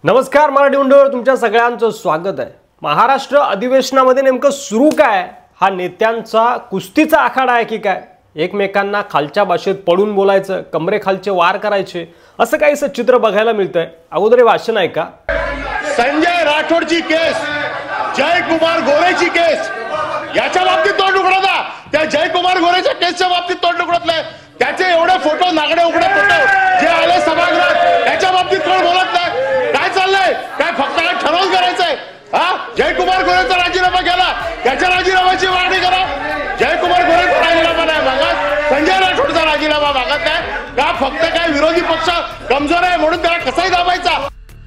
नमस्कार, मराठी मंडळ तुमच्या सगळ्यांचं स्वागत आहे। महाराष्ट्र अधिवेशनामध्ये नेमकं सुरू काय? हा नेत्यांचा कुस्तीचा आखाडा आहे की काय? एकमेकांना खालच्या भाषेत पडून बोलायचं, कमरेखालचे वार करायचे, असं काहीसं चित्र बघायला मिळतंय। अगोदर भाषण आहे का? संजय राठोडची केस, जयकुमार गोरेची केस, याच्या बाबतीत तोंड उघडता, त्या जयकुमार गोरेच्या केसच्या बाबतीत तोंड उघडत नाही। त्याचे एवढे फोटो, नागडे उघडे फोटो जे आले सभागृहात, त्याच्या बाबतीत कोण बोलत नाही। काय चाललंय? काय फक्त काय ठरवून करायचंय? हा, जयकुमार गोरेचा राजीनामा केला, त्याच्या राजीनाम्याची मागणी करा। जयकुमार गोरेचा राजीनामा नाही मागत, संजय राठोडचा राजीनामा मागत नाही का? फक्त काय विरोधी पक्ष कमजोर आहे म्हणून त्याला कसाही दाबायचा?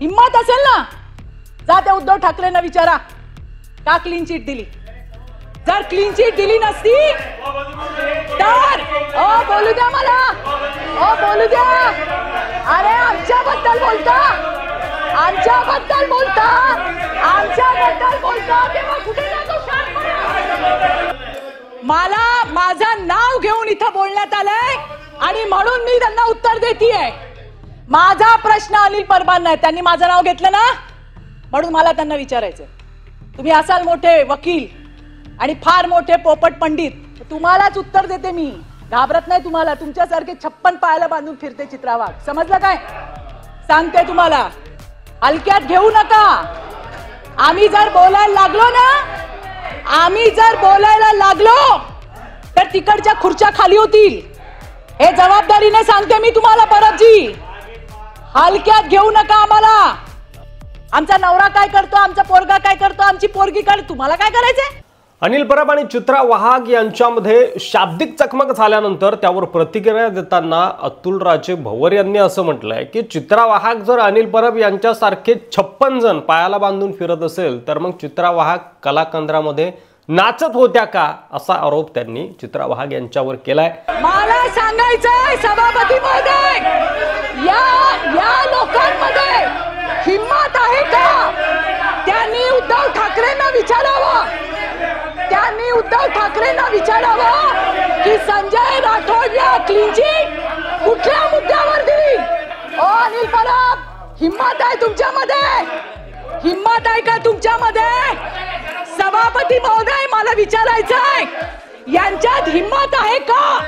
हिम्मत असेल ना, जा त्या उद्धव ठाकरेंना विचारा का क्लीन चिट दिली। जर क्लीन चिट दिली नसती तर बोलू द्या मला, बोलू द्या। अरे आमच्याबद्दल बोलता, आमच्याबद्दल बोलता, आमच्याबद्दल बोलता, तेव्हा कुठे जातो शांतपणे? मला माझं नाव घेऊन इथं बोलण्यात आलंय आणि म्हणून मी त्यांना उत्तर देतीये। माझा प्रश्न अनिल परबांना नाही, त्यांनी माझं नाव घेतलं ना, म्हणून मला त्यांना विचारायचं। तुम्ही असाल मोठे वकील आणि फार मोठे पोपट पंडित, तुम्हालाच उत्तर देते मी, घाबरत नाही तुम्हाला। तुमच्यासारखे 56 पायाला बांधून फिरते चित्रा वाघ, समजलं काय? सांगते तुम्हाला, हलक्यात घेऊ नका। आम्ही जर बोलायला लागलो ना, आम्ही जर बोलायला लागलो तर तिकडच्या खुर्च्या खाली होतील, हे जबाबदारीने सांगते मी तुम्हाला। परबजी, हलक्यात घेऊ नका आम्हाला। आमचा नवरा काय करतो, आमचा पोरगा काय करतो, आमची पोरगी काय, तुम्हाला काय करायचंय? अनिल परब आणि चित्रा वाघ यांच्यामध्ये शाब्दिक चकमक झाल्यानंतर त्यावर प्रतिक्रिया देताना अतुलराजे भवर यांनी असं म्हटलंय की चित्रा वाघ जर अनिल परब यांच्यासारखे 56 जण पायाला बांधून फिरत असेल तर मग चित्रा वाघ कलाकेंद्रामध्ये नाचत होत्या का, असा आरोप त्यांनी चित्रा वाघ यांच्यावर केलाय। मला सांगायचंय सभापती महोदय, या लोकांमध्ये हिम्मत आहे का? त्यांनी उद्धव ठाकरेंना विचारावं, त्यांनी उद्धव ठाकरेंना विचारावं की संजय राठोड या क्लीन चिट कुठल्या मुद्द्यावर दिली? अनिल परब, हिम्मत आहे तुमच्यामध्ये? हिम्मत आहे का तुमच्यामध्ये? सभापती महोदय, मला विचारायचंय, यांच्यात हिम्मत आहे का?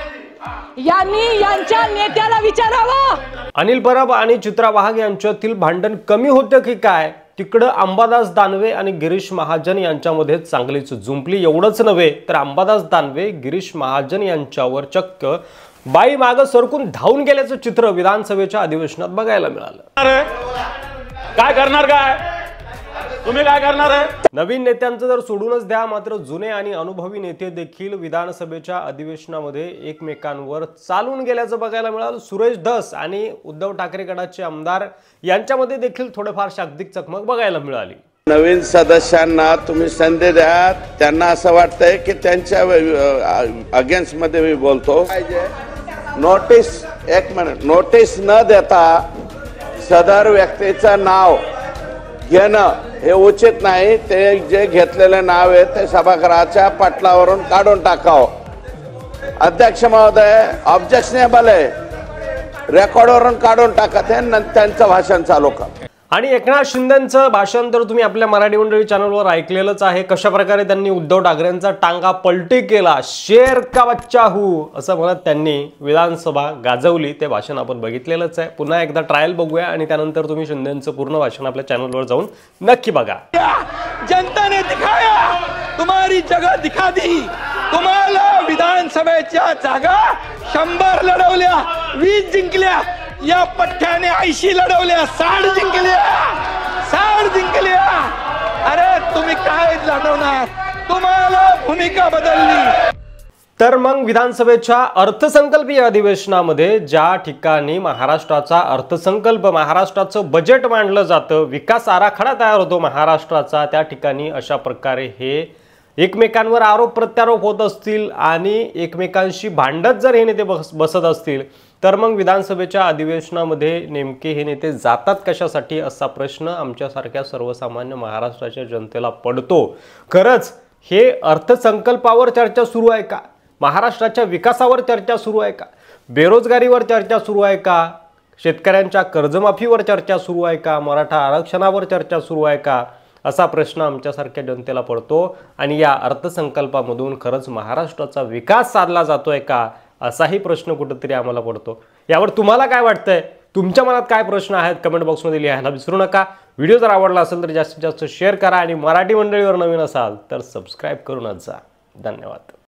यांनी यांच्या नेत्याला विचारावं। अनिल परब आणि चित्रा वाघ यांच्यातील भांडण कमी होतं की काय? तिकडं अंबादास दानवे आणि गिरीश महाजन यांच्यामध्ये चांगलीच जुंपली। एवढंच नव्हे तर अंबादास दानवे गिरीश महाजन यांच्यावर चक्क बाई मागं सरकून धावून गेल्याचं चित्र विधानसभेच्या अधिवेशनात बघायला मिळालं। काय करणार? काय तुम्ही काय करणार आहे? नवीन नेत्यांचं जर सोडूनच द्या, मात्र जुने आणि अनुभवी नेते देखील विधानसभेच्या अधिवेशनामध्ये एकमेकांवर चालून गेल्याचं बघायला मिळालं। सुरेश धस आणि उद्धव ठाकरे गटाचे आमदार यांच्यामध्ये देखील थोडंफार शाब्दिक चकमक बघायला मिळाली। नवीन सदस्यांना तुम्ही संधी द्या, त्यांना असं वाटतंय की त्यांच्या अगेन्स्ट मध्ये मी बोलतो। नोटीस, एक मिनिट, नोटीस न देता सदर व्यक्तीचं नाव घेणं हे उचित नाही। ते जे घेतलेले नाव आहे ते सभागृहाच्या पटलावरून काढून टाकावं। अध्यक्ष महोदय, ऑब्जेक्शनेबल आहे, रेकॉर्डवरून काढून टाका ते, त्यांचं भाषण चालू करा। आणि एकनाथ शिंदेंचं भाषण तर तुम्ही आपल्या मराठी मंडळी चॅनलवर ऐकलेलंच आहे। कशा प्रकारे त्यांनी उद्धव ठाकरेंचा टांगा पलटी केला, शेर का बच्चा हूं असं म्हणत त्यांनी विधानसभा गाजवली। ते भाषण आपण बघितलेलंच आहे। पुन्हा एकदा ट्रायल बघूया आणि त्यानंतर तुम्ही शिंदेंचं पूर्ण भाषण आपल्या चॅनलवर जाऊन नक्की बघा। जनता ने दिखाया, तुम्हारी जगह दिखा दी। तुम्हाला विधानसभेच्या जागा 100 लढवल्या, 20 जिंकल्या। या पठ्ठ्याने 80 लढवल्या, 60 जिंकल्या, 60 जिंकल्या। अरे तुम्ही काय लढवणार? तुम्हाला भूमिका बदलली। तर मग विधानसभेच्या अर्थसंकल्पीय अधिवेशनामध्ये ज्या ठिकाणी महाराष्ट्राचा अर्थसंकल्प, महाराष्ट्राचं बजेट मांडलं जातं, विकास आराखडा तयार होतो महाराष्ट्राचा, त्या ठिकाणी अशा प्रकारे हे एकमेकांवर आरोप प्रत्यारोप होत असतील आणि एकमेकांशी भांडत जर हे नेते बसत असतील तर मग विधानसभेच्या अधिवेशनामध्ये नेमके हे नेते जातात कशासाठी, असा प्रश्न आमच्यासारख्या सर्वसामान्य महाराष्ट्राच्या जनतेला पडतो। खरंच हे अर्थसंकल्पावर चर्चा सुरू आहे का? महाराष्ट्राच्या विकासावर चर्चा सुरू आहे का? बेरोजगारीवर चर्चा सुरू आहे का? शेतकऱ्यांच्या कर्जमाफीवर चर्चा सुरू आहे का, मराठा आरक्षणावर चर्चा सुरू आहे का, असा प्रश्न आमच्यासारख्या जनतेला पडतो. आणि या अर्थसंकल्पामधून खरंच महाराष्ट्राचा विकास साधला जातोय का, असाही प्रश्न कुठेतरी आम्हाला पडतो. यावर तुम्हाला काय वाटतंय, तुमच्या मनात काय प्रश्न आहेत, कमेंट बॉक्समध्ये लिहायला विसरू नका. व्हिडिओ जर आवडला असेल तर जास्तीत जास्त शेअर करा आणि मराठी मंडळीवर नवीन असाल तर सबस्क्राईब करूनच जा. धन्यवाद.